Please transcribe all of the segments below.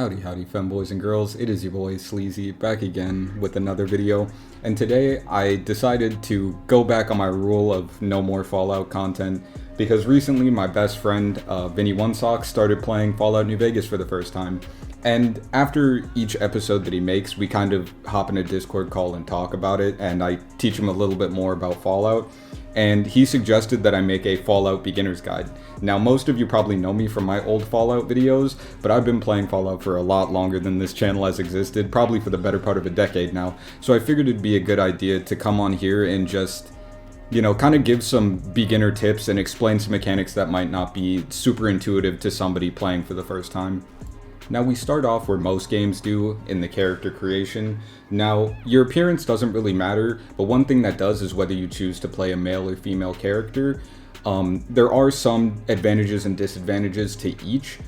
Howdy femboys and girls, it is your boy Sleazy back again with another video, and today I decided to go back on my rule of no more Fallout content because recently my best friend Vinny OneSock started playing Fallout New Vegas for the first time, and after each episode that he makes we kind of hop in a Discord call and talk about it, and I teach him a little bit more about Fallout. And he suggested that I make a Fallout beginner's guide. Now, most of you probably know me from my old Fallout videos, but I've been playing Fallout for a lot longer than this channel has existed, probably for the better part of a decade now. So I figured it'd be a good idea to come on here and just, kind of give some beginner tips and explain some mechanics that might not be super intuitive to somebody playing for the first time. Now we start off where most games do, in the character creation. Now, your appearance doesn't really matter, but one thing that does is whether you choose to play a male or female character. There are some advantages and disadvantages to each.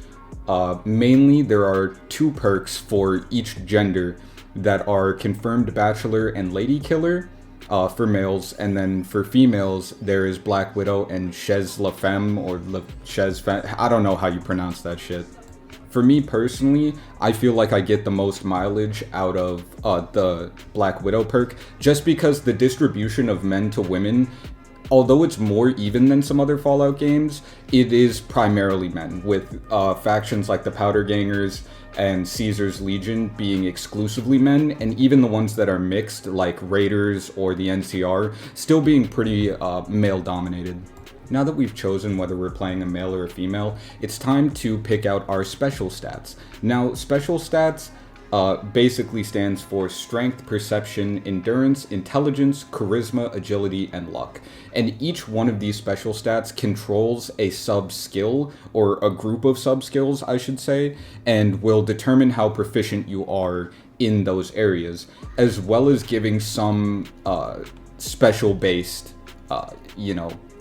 Mainly, there are two perks for each gender that are Confirmed Bachelor and Lady Killer for males, and then for females, there is Black Widow and Chez La Femme, or Chez Femme. I don't know how you pronounce that shit. For me personally, I feel like I get the most mileage out of the Black Widow perk, just because the distribution of men to women, although it's more even than some other Fallout games, it is primarily men, with factions like the Powder Gangers and Caesar's Legion being exclusively men, and even the ones that are mixed, like Raiders or the NCR, still being pretty male-dominated. Now that we've chosen whether we're playing a male or a female, it's time to pick out our special stats. Now, special stats basically stands for strength, perception, endurance, intelligence, charisma, agility, and luck. And each one of these special stats controls a sub-skill, or a group of sub-skills, I should say, and will determine how proficient you are in those areas, as well as giving some special-based,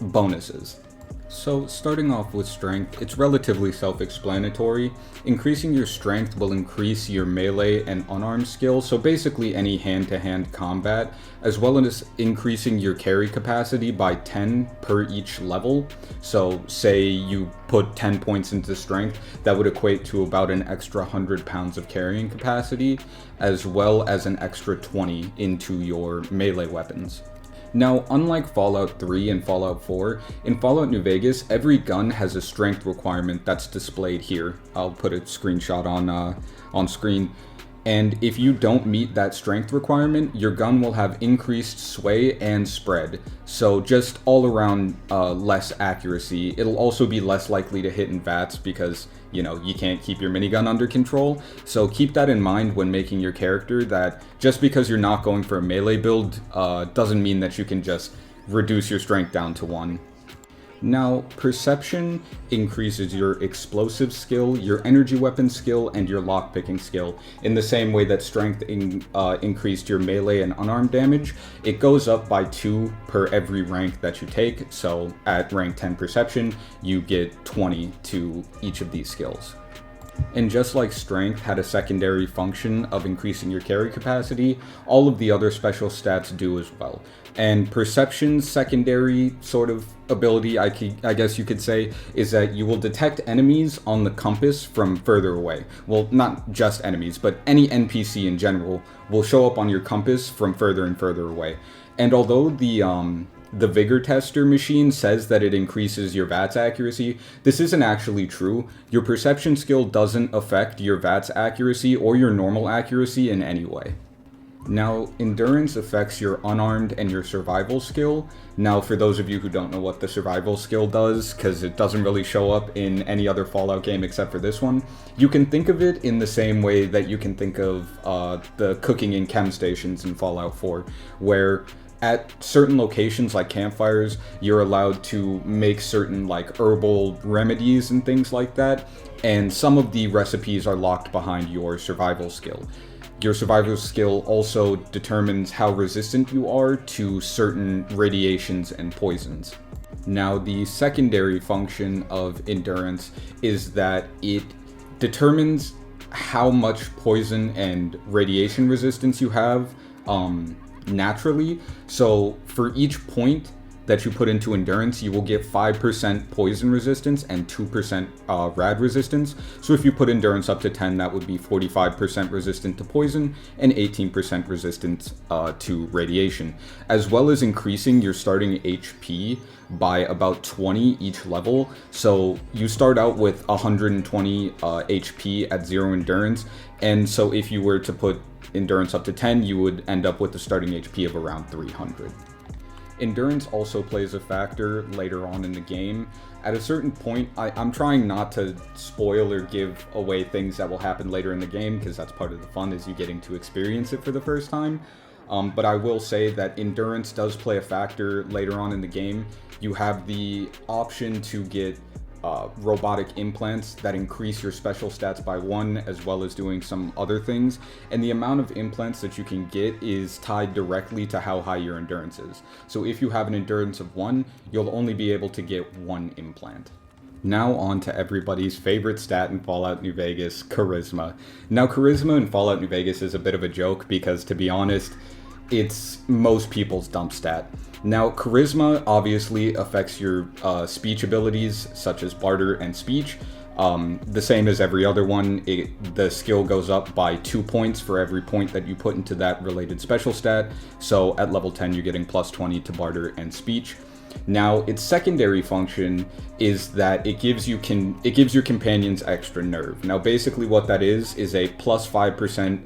bonuses. So starting off with strength, it's relatively self-explanatory. Increasing your strength will increase your melee and unarmed skills, so basically any hand-to-hand combat, as well as increasing your carry capacity by 10 per each level. So say you put 10 points into strength, that would equate to about an extra 100 pounds of carrying capacity, as well as an extra 20 into your melee weapons. Now, unlike Fallout 3 and Fallout 4, in Fallout New Vegas, every gun has a strength requirement that's displayed here. I'll put a screenshot on screen. And if you don't meet that strength requirement, your gun will have increased sway and spread. So just all around less accuracy. It'll also be less likely to hit in VATS because, you can't keep your minigun under control. So keep that in mind when making your character, that just because you're not going for a melee build doesn't mean that you can just reduce your strength down to 1. Now, perception increases your explosive skill, your energy weapon skill, and your lockpicking skill. In the same way that strength increased your melee and unarmed damage, it goes up by 2 per every rank that you take. So at rank 10 perception, you get 20 to each of these skills. And just like strength had a secondary function of increasing your carry capacity, all of the other special stats do as well. And perception's secondary sort of ability, I guess you could say, is that you will detect enemies on the compass from further away. Well, not just enemies, but any NPC in general will show up on your compass from further and further away. And although the Vigor Tester machine says that it increases your VATS accuracy, this isn't actually true. Your perception skill doesn't affect your VATS accuracy or your normal accuracy in any way. Now, endurance affects your unarmed and your survival skill. Now, for those of you who don't know what the survival skill does, because it doesn't really show up in any other Fallout game except for this one, you can think of it in the same way that you can think of the cooking and chem stations in Fallout 4, where at certain locations like campfires, you're allowed to make certain herbal remedies and things like that, and some of the recipes are locked behind your survival skill. Your survival skill also determines how resistant you are to certain radiations and poisons. Now, the secondary function of endurance is that it determines how much poison and radiation resistance you have naturally. So for each point that you put into endurance, you will get 5% poison resistance and 2% rad resistance. So if you put endurance up to 10, that would be 45% resistant to poison and 18% resistant to radiation, as well as increasing your starting HP by about 20 each level. So you start out with 120 HP at 0 endurance, and so if you were to put endurance up to 10, you would end up with the starting HP of around 300. Endurance also plays a factor later on in the game. At a certain point, I'm trying not to spoil or give away things that will happen later in the game, because that's part of the fun, is you getting to experience it for the first time. But I will say that endurance does play a factor later on in the game. You have the option to get robotic implants that increase your special stats by 1, as well as doing some other things, and the amount of implants that you can get is tied directly to how high your endurance is. So if you have an endurance of 1, you'll only be able to get 1 implant. Now on to everybody's favorite stat in Fallout New Vegas, Charisma. Now Charisma in Fallout New Vegas is a bit of a joke because, to be honest, it's most people's dump stat. Now, Charisma obviously affects your speech abilities, such as Barter and Speech. The same as every other one, the skill goes up by 2 points for every point that you put into that related special stat. So at level 10, you're getting plus 20 to Barter and Speech. Now, its secondary function is that it gives your companions extra nerve. Now, basically what that is a plus 5%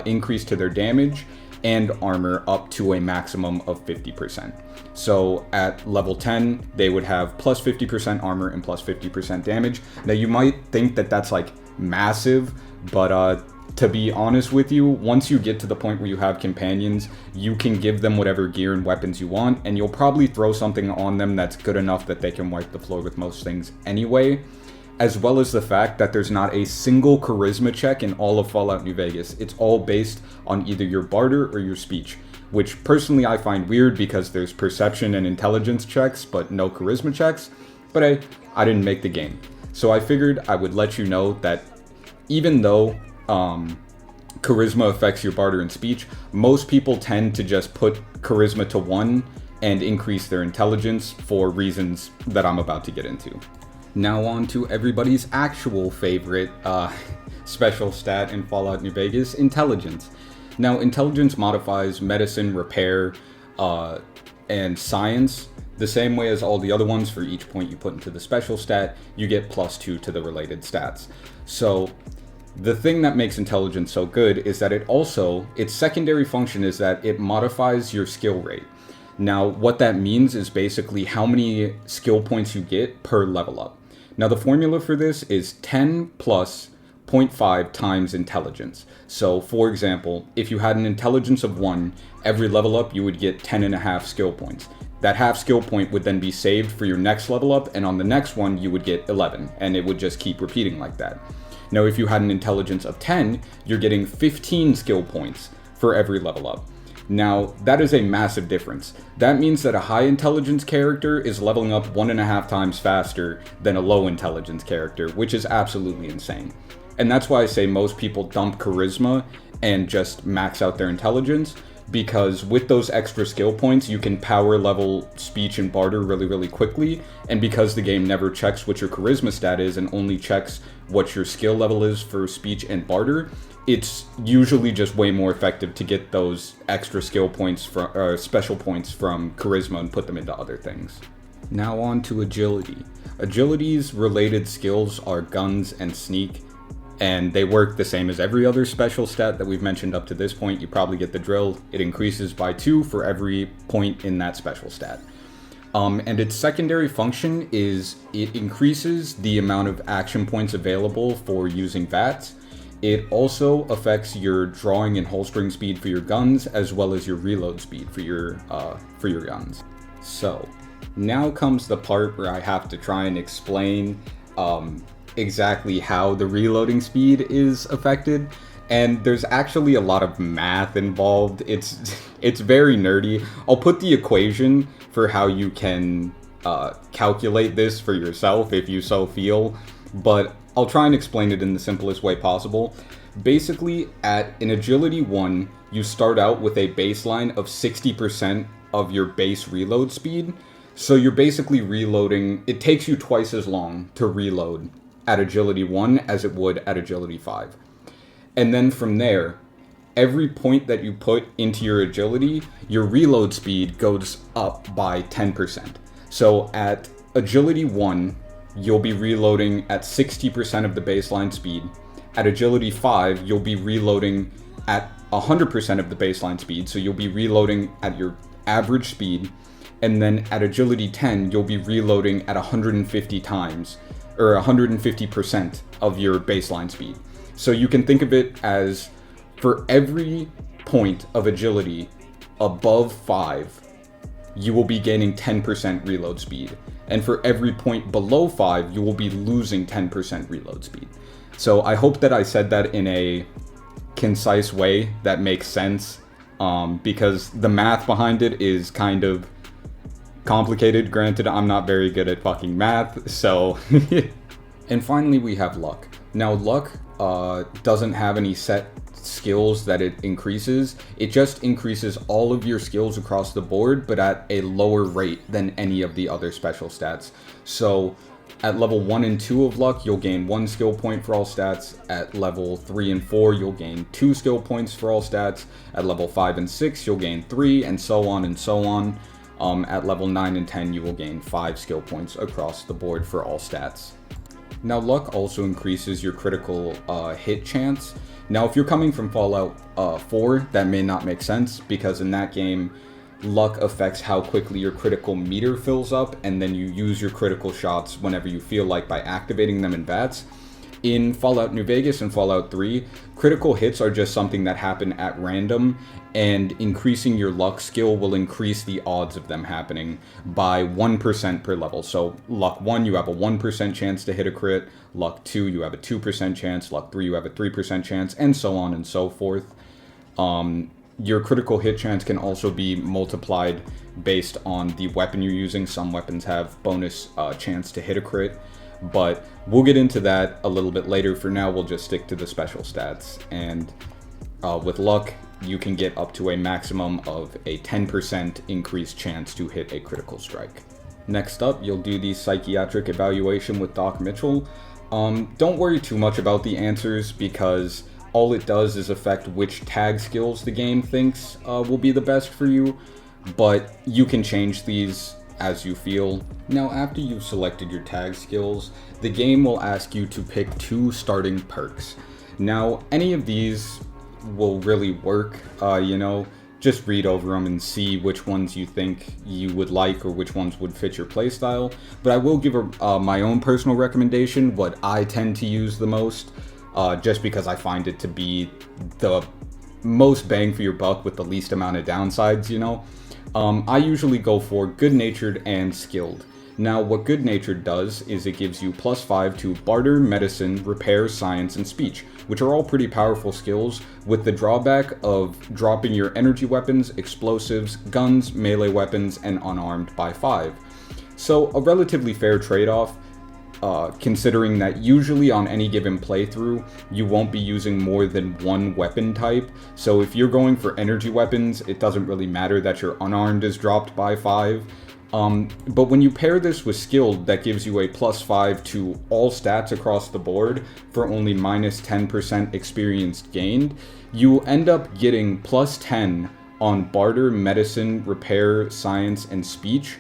increase to their damage and armor up to a maximum of 50%. So at level 10, they would have plus 50% armor and plus 50% damage. Now you might think that that's like massive, but to be honest with you, once you get to the point where you have companions, you can give them whatever gear and weapons you want, and you'll probably throw something on them that's good enough that they can wipe the floor with most things anyway. As well as the fact that there's not a single charisma check in all of Fallout New Vegas. It's all based on either your barter or your speech, which personally I find weird because there's perception and intelligence checks, but no charisma checks. But hey, I didn't make the game. So I figured I would let you know that even though charisma affects your barter and speech, most people tend to just put charisma to 1 and increase their intelligence for reasons that I'm about to get into. Now on to everybody's actual favorite special stat in Fallout New Vegas, Intelligence. Now, Intelligence modifies Medicine, Repair, and Science the same way as all the other ones. For each point you put into the special stat, you get plus 2 to the related stats. So, the thing that makes Intelligence so good is that its secondary function is that it modifies your skill rate. Now, what that means is basically how many skill points you get per level up. Now, the formula for this is 10 plus 0.5 times intelligence. So, for example, if you had an intelligence of 1, every level up you would get 10.5 skill points. That half skill point would then be saved for your next level up, and on the next one you would get 11, and it would just keep repeating like that. Now, if you had an intelligence of 10, you're getting 15 skill points for every level up. Now, that is a massive difference. That means that a high intelligence character is leveling up 1.5 times faster than a low intelligence character, which is absolutely insane. And that's why I say most people dump charisma and just max out their intelligence, because with those extra skill points, you can power level speech and barter really, really quickly. And because the game never checks what your charisma stat is and only checks what your skill level is for speech and barter, it's usually just way more effective to get those extra skill points special points from charisma and put them into other things. Now on to agility. Agility's related skills are guns and sneak, and they work the same as every other special stat that we've mentioned up to this point. You probably get the drill. It increases by 2 for every point in that special stat. And its secondary function is it increases the amount of action points available for using VATS. It also affects your drawing and holstering speed for your guns, as well as your reload speed for your guns. So, now comes the part where I have to try and explain exactly how the reloading speed is affected. And there's actually a lot of math involved. It's very nerdy. I'll put the equation for how you can calculate this for yourself if you so feel, but I'll try and explain it in the simplest way possible. Basically, at an Agility 1, you start out with a baseline of 60% of your base reload speed. So you're basically reloading. It takes you twice as long to reload at agility 1 as it would at agility 5. And then from there, every point that you put into your agility, your reload speed goes up by 10%. So at agility 1, you'll be reloading at 60% of the baseline speed. At agility 5, you'll be reloading at 100% of the baseline speed. So you'll be reloading at your average speed. And then at agility 10, you'll be reloading at 150 times, or 150% of your baseline speed. So you can think of it as, for every point of agility above 5, you will be gaining 10% reload speed. And for every point below 5, you will be losing 10% reload speed. So I hope that I said that in a concise way that makes sense, because the math behind it is kind of complicated. Granted, I'm not very good at fucking math, so... And finally, we have luck. Now, luck doesn't have any set skills that it increases. It just increases all of your skills across the board, but at a lower rate than any of the other special stats. So at level 1 and 2 of luck, you'll gain 1 skill point for all stats. At level 3 and 4, you'll gain 2 skill points for all stats. At level 5 and 6, you'll gain 3, and so on and so on. At level 9 and 10, you will gain 5 skill points across the board for all stats. Now, luck also increases your critical hit chance. Now, if you're coming from Fallout 4, that may not make sense, because in that game, luck affects how quickly your critical meter fills up, and then you use your critical shots whenever you feel like by activating them in VATS. In Fallout New Vegas and Fallout 3, critical hits are just something that happen at random, and increasing your luck skill will increase the odds of them happening by 1% per level. So luck 1, you have a 1% chance to hit a crit, luck 2, you have a 2% chance, luck 3, you have a 3% chance, and so on and so forth. Your critical hit chance can also be multiplied based on the weapon you're using. Some weapons have bonus chance to hit a crit, but we'll get into that a little bit later. For now, we'll just stick to the special stats. And with luck, you can get up to a maximum of a 10% increased chance to hit a critical strike. Next up, you'll do the psychiatric evaluation with Doc Mitchell. Don't worry too much about the answers, because all it does is affect which tag skills the game thinks will be the best for you, but you can change these as you feel. Now, after you've selected your tag skills, the game will ask you to pick 2 starting perks. Now, any of these will really work, just read over them and see which ones you think you would like or which ones would fit your playstyle. But I will give my own personal recommendation, what I tend to use the most, just because I find it to be the most bang for your buck with the least amount of downsides, I usually go for good-natured and skilled. Now, what good-natured does is it gives you +5 to barter, medicine, repair, science, and speech, which are all pretty powerful skills, with the drawback of dropping your energy weapons, explosives, guns, melee weapons, and unarmed by 5. So a relatively fair trade-off, considering that usually on any given playthrough, you won't be using more than 1 weapon type. So if you're going for energy weapons, it doesn't really matter that your unarmed is dropped by 5. But when you pair this with skilled, that gives you a +5 to all stats across the board for only -10% experience gained. You end up getting +10 on barter, medicine, repair, science, and speech,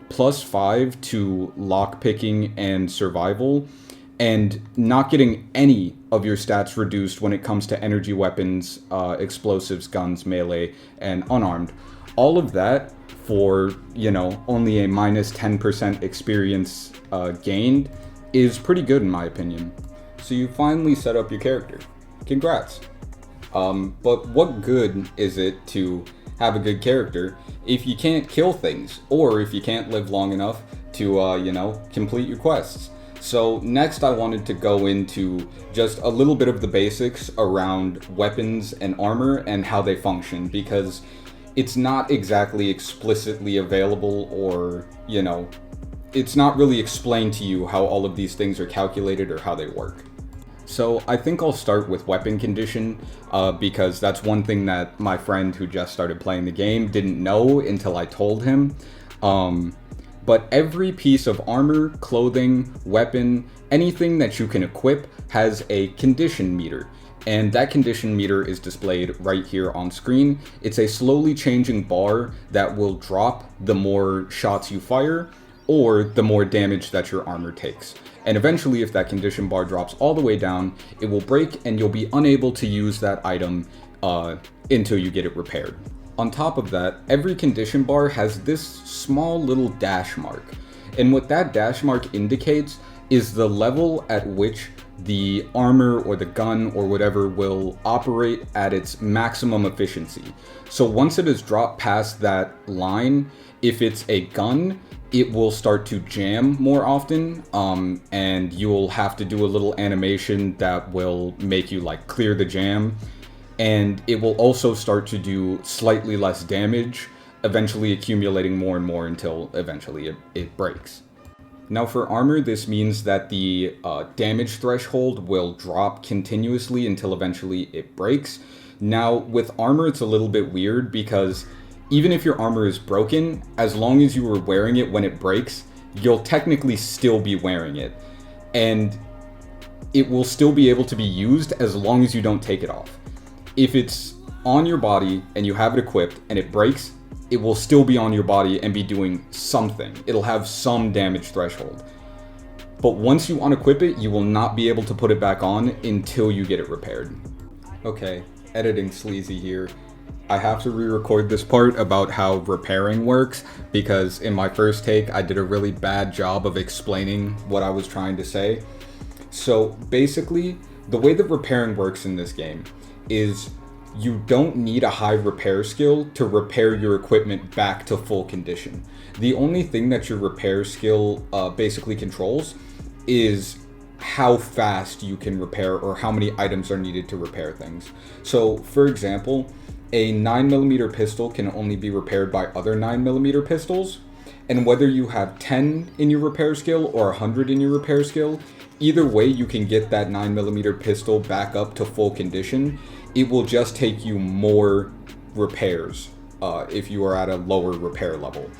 +5 to lockpicking and survival, and not getting any of your stats reduced when it comes to energy weapons, explosives, guns, melee, and unarmed. All of that for, only a -10% experience gained is pretty good in my opinion. So you finally set up your character. Congrats. But what good is it to have a good character if you can't kill things, or if you can't live long enough to, complete your quests? So next I wanted to go into just a little bit of the basics around weapons and armor and how they function, because it's not exactly explicitly available, or, it's not really explained to you how all of these things are calculated or how they work. So I think I'll start with weapon condition, because that's one thing that my friend who just started playing the game didn't know until I told him. but every piece of armor, clothing, weapon, anything that you can equip has a condition meter. And that condition meter is displayed right here on screen. It's a slowly changing bar that will drop the more shots you fire or the more damage that your armor takes. And eventually, if that condition bar drops all the way down, it will break and you'll be unable to use that item until you get it repaired. On top of that, every condition bar has this small little dash mark. And what that dash mark indicates is the level at which the armor or the gun or whatever will operate at its maximum efficiency. So once it has dropped past that line, if it's a gun, it will start to jam more often, and you will have to do a little animation that will make you like clear the jam. And it will also start to do slightly less damage, eventually accumulating more and more until eventually it breaks. Now for armor, this means that the damage threshold will drop continuously until eventually it breaks. Now with armor, it's a little bit weird because even if your armor is broken, as long as you were wearing it when it breaks, you'll technically still be wearing it. And it will still be able to be used as long as you don't take it off. If it's on your body and you have it equipped and it breaks, it will still be on your body and be doing something. It'll have some damage threshold. But once you unequip it, you will not be able to put it back on until you get it repaired. Okay, editing sleazy here. I have to re-record this part about how repairing works because in my first take, I did a really bad job of explaining what I was trying to say. So basically, the way that repairing works in this game is you don't need a high repair skill to repair your equipment back to full condition. The only thing that your repair skill basically controls is how fast you can repair or how many items are needed to repair things. So for example, a 9mm pistol can only be repaired by other 9mm pistols, and whether you have 10 in your repair skill or 100 in your repair skill, either way you can get that 9mm pistol back up to full condition. It will just take you more repairs if you are at a lower repair level.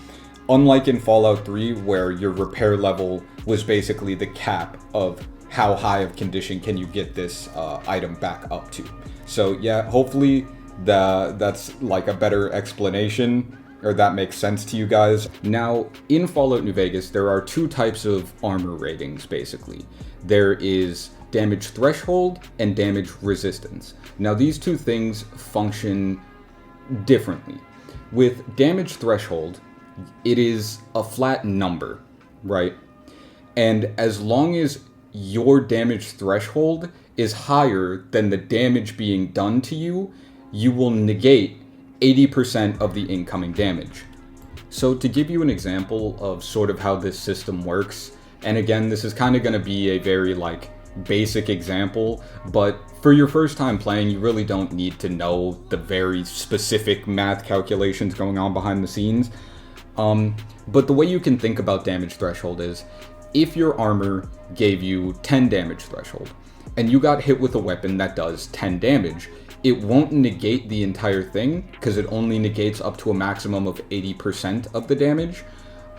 Unlike in Fallout 3, where your repair level was basically the cap of how high of condition can you get this item back up to. So yeah, hopefully that's like a better explanation, or that makes sense to you guys. Now, in Fallout New Vegas, there are two types of armor ratings, basically. There is damage threshold and damage resistance. Now, these two things function differently. With damage threshold, it is a flat number, right? And as long as your damage threshold is higher than the damage being done to you, you will negate 80% of the incoming damage. So to give you an example of sort of how this system works, and again, this is kind of going to be a very like basic example, but for your first time playing, you really don't need to know the very specific math calculations going on behind the scenes. But the way you can think about damage threshold is, if your armor gave you 10 damage threshold, and you got hit with a weapon that does 10 damage, it won't negate the entire thing, because it only negates up to a maximum of 80% of the damage,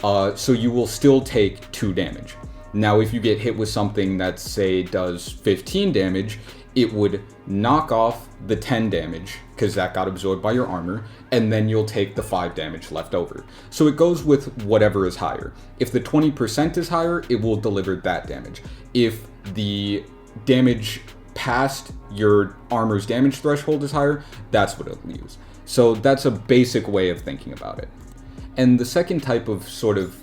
so you will still take 2 damage. Now, if you get hit with something that, say, does 15 damage, it would knock off the 10 damage, because that got absorbed by your armor, and then you'll take the 5 damage left over. So it goes with whatever is higher. If the 20% is higher, it will deliver that damage. If the damage past your armor's damage threshold is higher, that's what it'll use. So that's a basic way of thinking about it. And the second type of sort of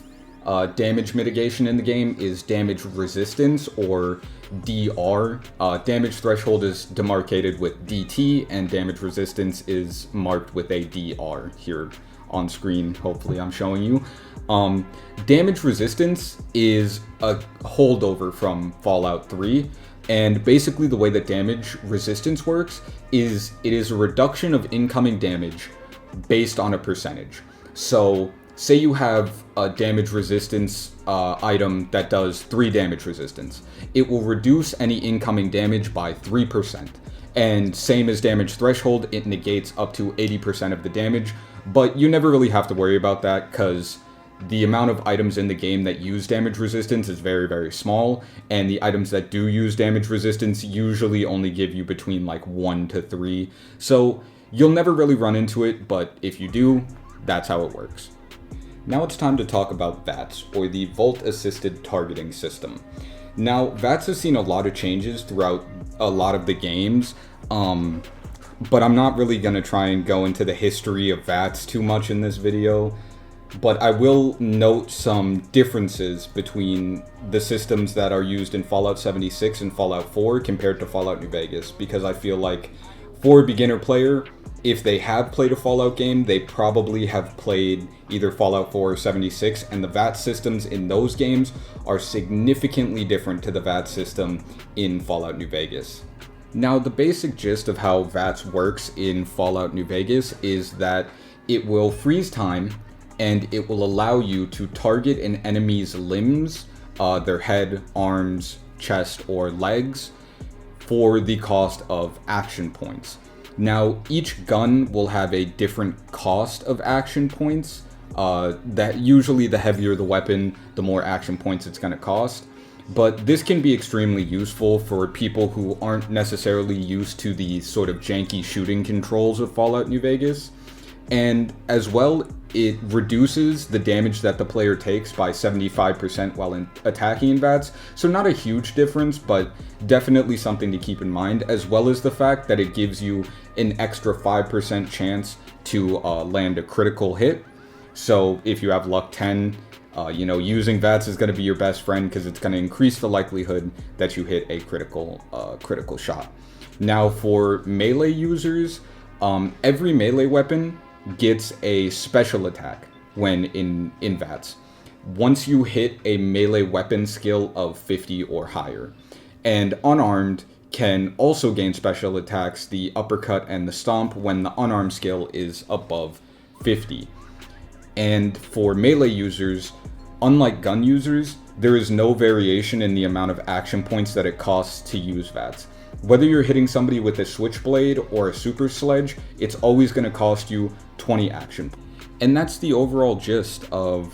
damage mitigation in the game is damage resistance, or DR. Damage threshold is demarcated with DT, and damage resistance is marked with a DR here on screen. Hopefully I'm showing you. Damage resistance is a holdover from Fallout 3, and basically the way that damage resistance works is it is a reduction of incoming damage based on a percentage. So say you have a damage resistance item that does 3 damage resistance. It will reduce any incoming damage by 3%. And same as damage threshold, it negates up to 80% of the damage, but you never really have to worry about that because the amount of items in the game that use damage resistance is very, very small, and the items that do use damage resistance usually only give you between like 1 to 3. So you'll never really run into it, but if you do, that's how it works. Now it's time to talk about VATS, or the Vault Assisted Targeting System. Now, VATS has seen a lot of changes throughout a lot of the games, but I'm not really going to try and go into the history of VATS too much in this video. But I will note some differences between the systems that are used in Fallout 76 and Fallout 4 compared to Fallout New Vegas, because I feel like for a beginner player, if they have played a Fallout game, they probably have played either Fallout 4 or 76, and the VAT systems in those games are significantly different to the VAT system in Fallout New Vegas. Now, the basic gist of how VATS works in Fallout New Vegas is that it will freeze time, and it will allow you to target an enemy's limbs, their head, arms, chest, or legs, for the cost of action points. Now, each gun will have a different cost of action points. That usually the heavier the weapon, the more action points it's going to cost. But this can be extremely useful for people who aren't necessarily used to the sort of janky shooting controls of Fallout New Vegas. And as well, it reduces the damage that the player takes by 75% while attacking in VATS. So not a huge difference, but definitely something to keep in mind, as well as the fact that it gives you an extra 5% chance to land a critical hit. So if you have luck 10, using VATS is going to be your best friend, because it's going to increase the likelihood that you hit a critical shot. Now, for melee users, every melee weapon gets a special attack when in VATS, once you hit a melee weapon skill of 50 or higher. And unarmed can also gain special attacks, the uppercut and the stomp, when the unarmed skill is above 50. And for melee users, unlike gun users, there is no variation in the amount of action points that it costs to use VATS. Whether you're hitting somebody with a switchblade or a super sledge, it's always going to cost you 20 action. And that's the overall gist of,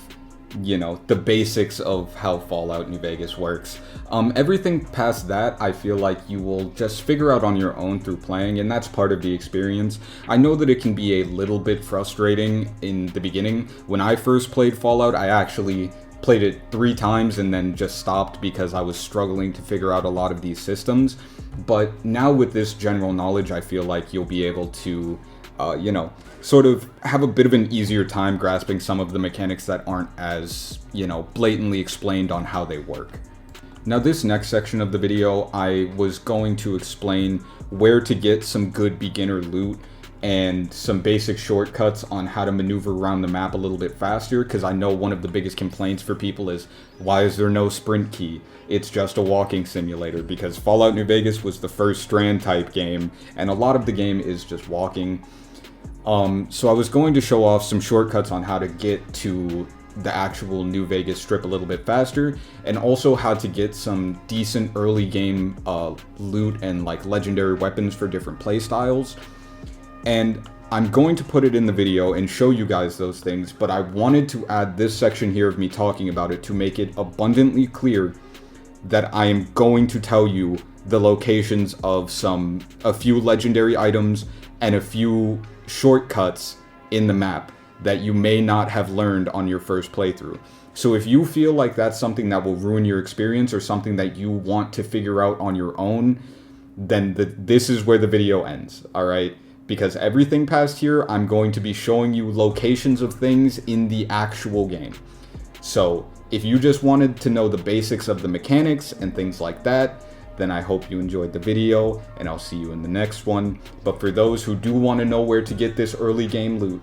the basics of how Fallout New Vegas works. Everything past that, I feel like you will just figure out on your own through playing, and that's part of the experience. I know that it can be a little bit frustrating in the beginning. When I first played Fallout, I actually played it 3 times and then just stopped because I was struggling to figure out a lot of these systems. But now with this general knowledge, I feel like you'll be able to, sort of have a bit of an easier time grasping some of the mechanics that aren't as, blatantly explained on how they work. Now, this next section of the video, I was going to explain where to get some good beginner loot and some basic shortcuts on how to maneuver around the map a little bit faster, because I know one of the biggest complaints for people is, why is there no sprint key? It's just a walking simulator, because Fallout New Vegas was the first Strand type game, and a lot of the game is just walking. So I was going to show off some shortcuts on how to get to the actual New Vegas Strip a little bit faster, and also how to get some decent early game loot and like legendary weapons for different playstyles. And I'm going to put it in the video and show you guys those things, but I wanted to add this section here of me talking about it to make it abundantly clear that I am going to tell you the locations of a few legendary items and a few shortcuts in the map that you may not have learned on your first playthrough. So if you feel like that's something that will ruin your experience or something that you want to figure out on your own, then this is where the video ends, alright? Because everything past here, I'm going to be showing you locations of things in the actual game. So if you just wanted to know the basics of the mechanics and things like that, then I hope you enjoyed the video, and I'll see you in the next one. But for those who do want to know where to get this early game loot,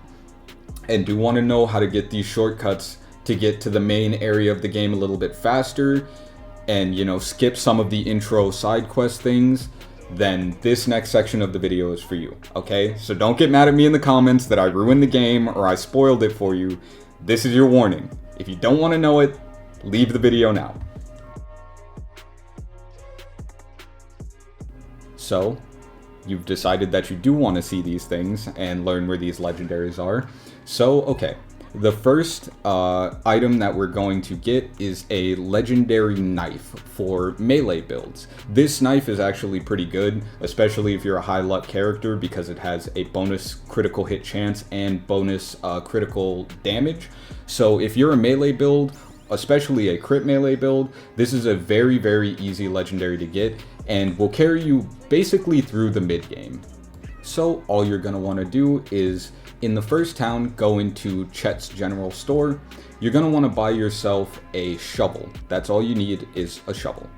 and do want to know how to get these shortcuts to get to the main area of the game a little bit faster, and skip some of the intro side quest things, then this next section of the video is for you, okay? So don't get mad at me in the comments that I ruined the game or I spoiled it for you. This is your warning. If you don't want to know it, leave the video now. So, you've decided that you do want to see these things and learn where these legendaries are. So, okay. The first item that we're going to get is a legendary knife for melee builds. This knife is actually pretty good, especially if you're a high luck character, because it has a bonus critical hit chance and bonus critical damage. So if you're a melee build, especially a crit melee build, this is a very, very easy legendary to get and will carry you basically through the mid game. So all you're going to want to do is, in the first town, go into Chet's general store. You're going to want to buy yourself a shovel. That's all you need, is a shovel.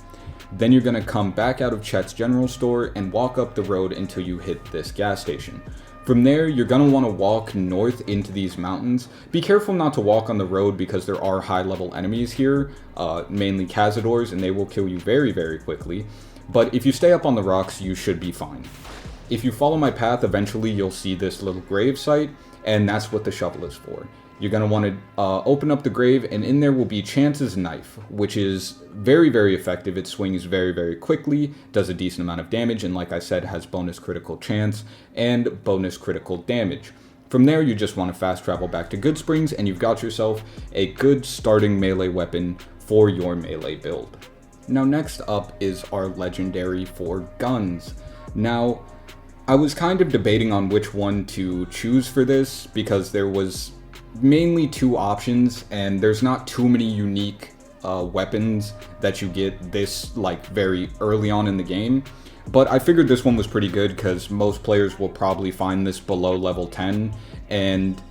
Then you're going to come back out of Chet's general store and walk up the road until you hit this gas station. From there, you're going to want to walk north into these mountains. Be careful not to walk on the road because there are high level enemies here, mainly Cazadors, and they will kill you very, very quickly. But if you stay up on the rocks, you should be fine. If you follow my path, eventually you'll see this little grave site, and that's what the shovel is for. You're going to want to open up the grave, and in there will be Chance's knife, which is very, very effective. It swings very, very quickly, does a decent amount of damage, and like I said, has bonus critical chance and bonus critical damage. From there, you just want to fast travel back to Goodsprings, and you've got yourself a good starting melee weapon for your melee build. Now, next up is our legendary for guns. Now, I was kind of debating on which one to choose for this because there was mainly two options and there's not too many unique weapons that you get this like very early on in the game. But I figured this one was pretty good because most players will probably find this below level 10, and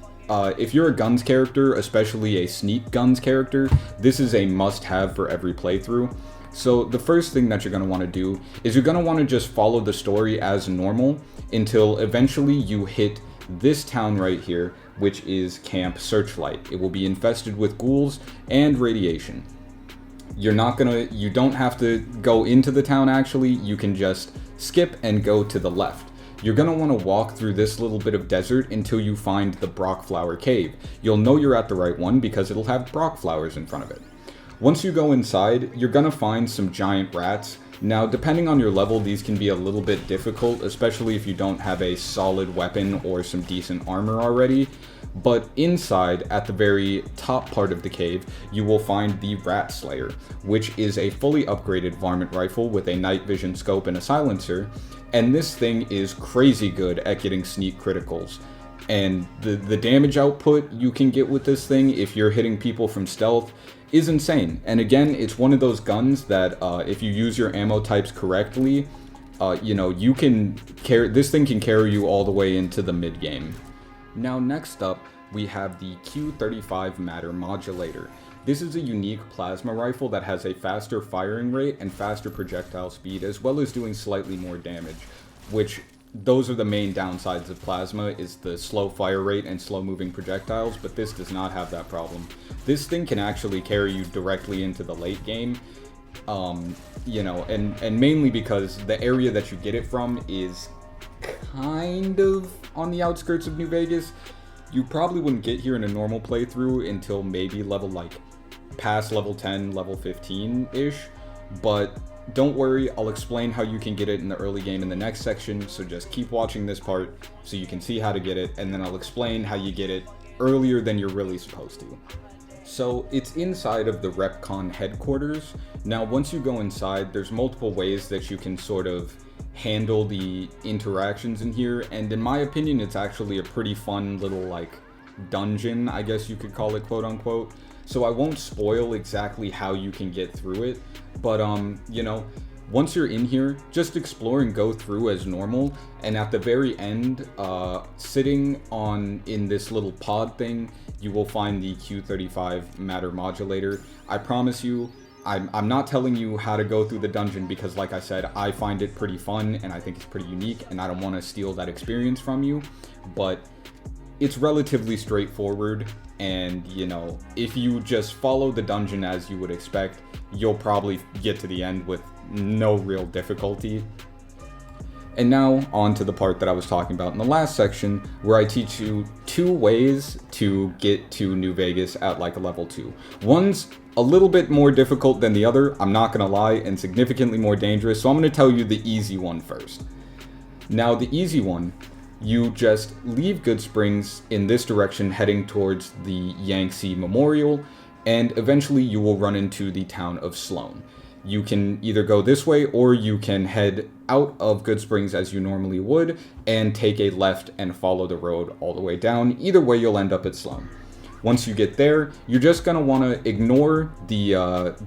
if you're a guns character, especially a sneak guns character, this is a must-have for every playthrough. So the first thing that you're going to want to do is you're going to want to just follow the story as normal until eventually you hit this town right here, which is Camp Searchlight. It will be infested with ghouls and radiation. You don't have to go into the town actually, you can just skip and go to the left. You're going to want to walk through this little bit of desert until you find the Brockflower Cave. You'll know you're at the right one because it'll have Brock flowers in front of it. Once you go inside, you're going to find some giant rats. Now, depending on your level, these can be a little bit difficult, especially if you don't have a solid weapon or some decent armor already. But inside, at the very top part of the cave, you will find the Rat Slayer, which is a fully upgraded varmint rifle with a night vision scope and a silencer. And this thing is crazy good at getting sneak criticals. And the damage output you can get with this thing if you're hitting people from stealth is insane. And again, it's one of those guns that if you use your ammo types correctly, you can carry this thing can carry you all the way into the mid game. Now next up, we have the Q35 Matter Modulator. This is a unique plasma rifle that has a faster firing rate and faster projectile speed, as well as doing slightly more damage, which those are the main downsides of plasma, is the slow fire rate and slow moving projectiles, but this does not have that problem. This thing can actually carry you directly into the late game, and mainly because the area that you get it from is kind of on the outskirts of New Vegas. You probably wouldn't get here in a normal playthrough until maybe past level 10, level 15-ish, but don't worry, I'll explain how you can get it in the early game in the next section, so just keep watching this part so you can see how to get it, and then I'll explain how you get it earlier than you're really supposed to. So it's inside of the RepCon headquarters. Now once you go inside, there's multiple ways that you can sort of handle the interactions in here, and in my opinion it's actually a pretty fun little dungeon, I guess you could call it, quote unquote. So I won't spoil exactly how you can get through it, but once you're in here, just explore and go through as normal, and at the very end, sitting in this little pod thing, you will find the Q35 Matter Modulator. I promise you, I'm not telling you how to go through the dungeon because, like I said, I find it pretty fun and I think it's pretty unique, and I don't want to steal that experience from you, but it's relatively straightforward, and if you just follow the dungeon as you would expect, you'll probably get to the end with no real difficulty. And now on to the part that I was talking about in the last section, where I teach you 2 ways to get to New Vegas at a level 2. One's a little bit more difficult than the other, I'm not gonna lie, and significantly more dangerous, so I'm gonna tell you the easy one first. Now the easy one, you just leave Goodsprings in this direction heading towards the Yangtze Memorial, and eventually you will run into the town of Sloan. You can either go this way or you can head out of Goodsprings as you normally would and take a left and follow the road all the way down. Either way, you'll end up at Sloan. Once you get there, you're just going to want to ignore the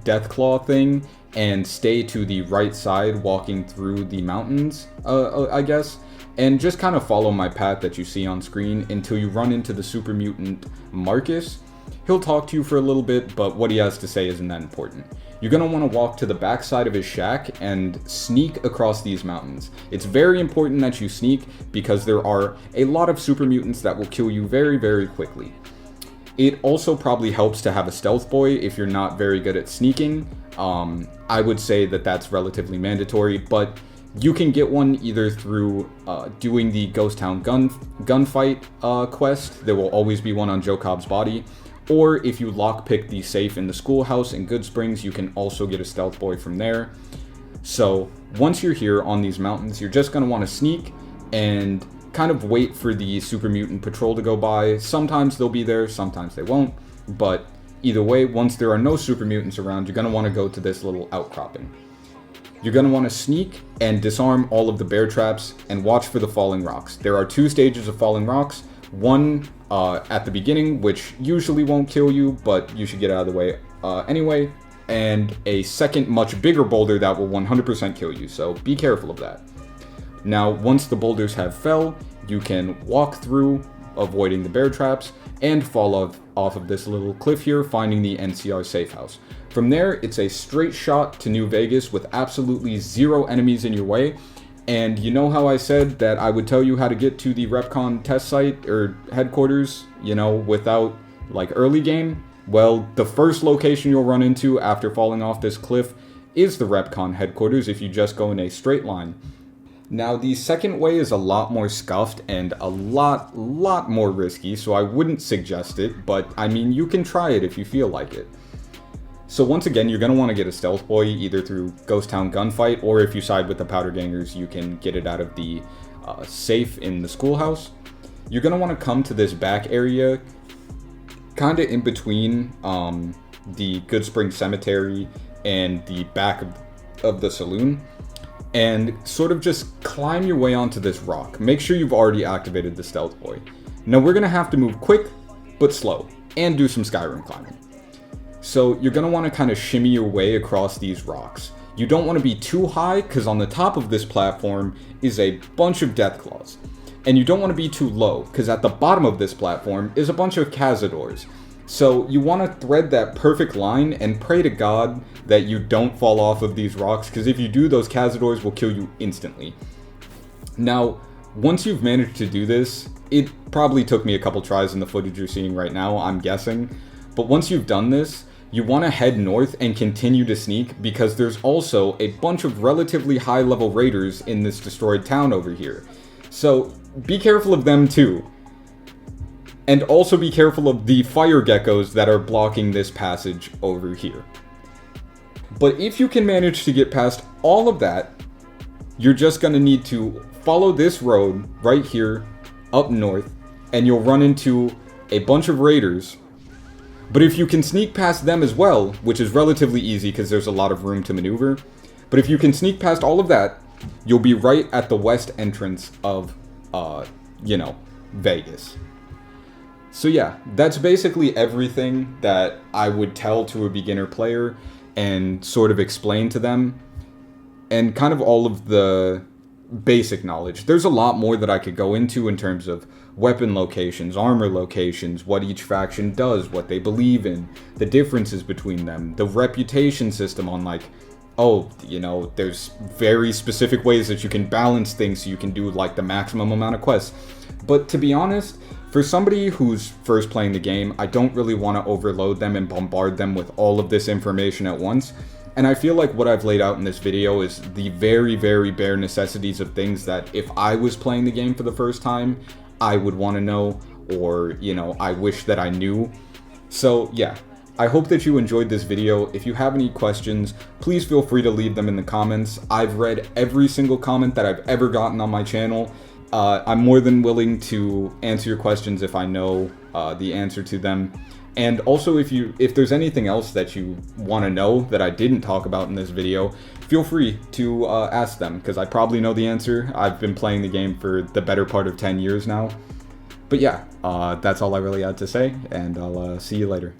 Deathclaw thing and stay to the right side walking through the mountains, I guess. And just kind of follow my path that you see on screen until you run into the super mutant Marcus. He'll talk to you for a little bit, but what he has to say isn't that important. You're going to want to walk to the back side of his shack and sneak across these mountains. It's very important that you sneak because there are a lot of super mutants that will kill you very, very quickly. It also probably helps to have a stealth boy if you're not very good at sneaking. I would say that that's relatively mandatory, but you can get one either through doing the Ghost Town gunfight quest. There will always be one on Joe Cobb's body. Or if you lockpick the safe in the schoolhouse in Goodsprings, you can also get a stealth boy from there. So once you're here on these mountains, you're just going to want to sneak and kind of wait for the super mutant patrol to go by. Sometimes they'll be there, sometimes they won't. But either way, once there are no super mutants around, you're going to want to go to this little outcropping. You're going to want to sneak and disarm all of the bear traps and watch for the falling rocks. There are 2 stages of falling rocks. One at the beginning, which usually won't kill you, but you should get out of the way anyway. And a second, much bigger boulder that will 100% kill you, so be careful of that. Now, once the boulders have fell, you can walk through, avoiding the bear traps, and fall off of this little cliff here, finding the NCR safe house. From there, it's a straight shot to New Vegas with absolutely 0 enemies in your way. And you know how I said that I would tell you how to get to the RepCon test site or headquarters, without early game? Well, the first location you'll run into after falling off this cliff is the RepCon headquarters if you just go in a straight line. Now, the second way is a lot more scuffed and a lot more risky, so I wouldn't suggest it, but I mean, you can try it if you feel like it. So once again, you're going to want to get a stealth boy either through Ghost Town gunfight, or if you side with the Powder Gangers, you can get it out of the safe in the schoolhouse. You're going to want to come to this back area, kind of in between the Goodspring Cemetery and the back of the saloon, and sort of just climb your way onto this rock. Make sure you've already activated the stealth boy. Now we're going to have to move quick, but slow, and do some Skyrim climbing. So you're going to want to kind of shimmy your way across these rocks. You don't want to be too high, because on the top of this platform is a bunch of Deathclaws. And you don't want to be too low, because at the bottom of this platform is a bunch of Cazadors. So you want to thread that perfect line and pray to God that you don't fall off of these rocks, because if you do, those Cazadors will kill you instantly. Now, once you've managed to do this, it probably took me a couple tries in the footage you're seeing right now, I'm guessing. But once you've done this, you want to head north and continue to sneak, because there's also a bunch of relatively high-level raiders in this destroyed town over here. So be careful of them too. And also be careful of the fire geckos that are blocking this passage over here. But if you can manage to get past all of that, you're just going to need to follow this road right here up north, and you'll run into a bunch of raiders. But if you can sneak past them as well, which is relatively easy because there's a lot of room to maneuver, but if you can sneak past all of that, you'll be right at the west entrance of, Vegas. So yeah, that's basically everything that I would tell to a beginner player and sort of explain to them, and kind of all of the basic knowledge. There's a lot more that I could go into in terms of weapon locations, armor locations, what each faction does, what they believe in, the differences between them, the reputation system on there's very specific ways that you can balance things so you can do the maximum amount of quests. But to be honest, for somebody who's first playing the game, I don't really want to overload them and bombard them with all of this information at once. And I feel like what I've laid out in this video is the very, very bare necessities of things that if I was playing the game for the first time, I would want to know, or, I wish that I knew. So yeah, I hope that you enjoyed this video. If you have any questions, please feel free to leave them in the comments. I've read every single comment that I've ever gotten on my channel, I'm more than willing to answer your questions if I know the answer to them. And also, if there's anything else that you want to know that I didn't talk about in this video, feel free to ask them, because I probably know the answer. I've been playing the game for the better part of 10 years now. But yeah, that's all I really had to say, and I'll see you later.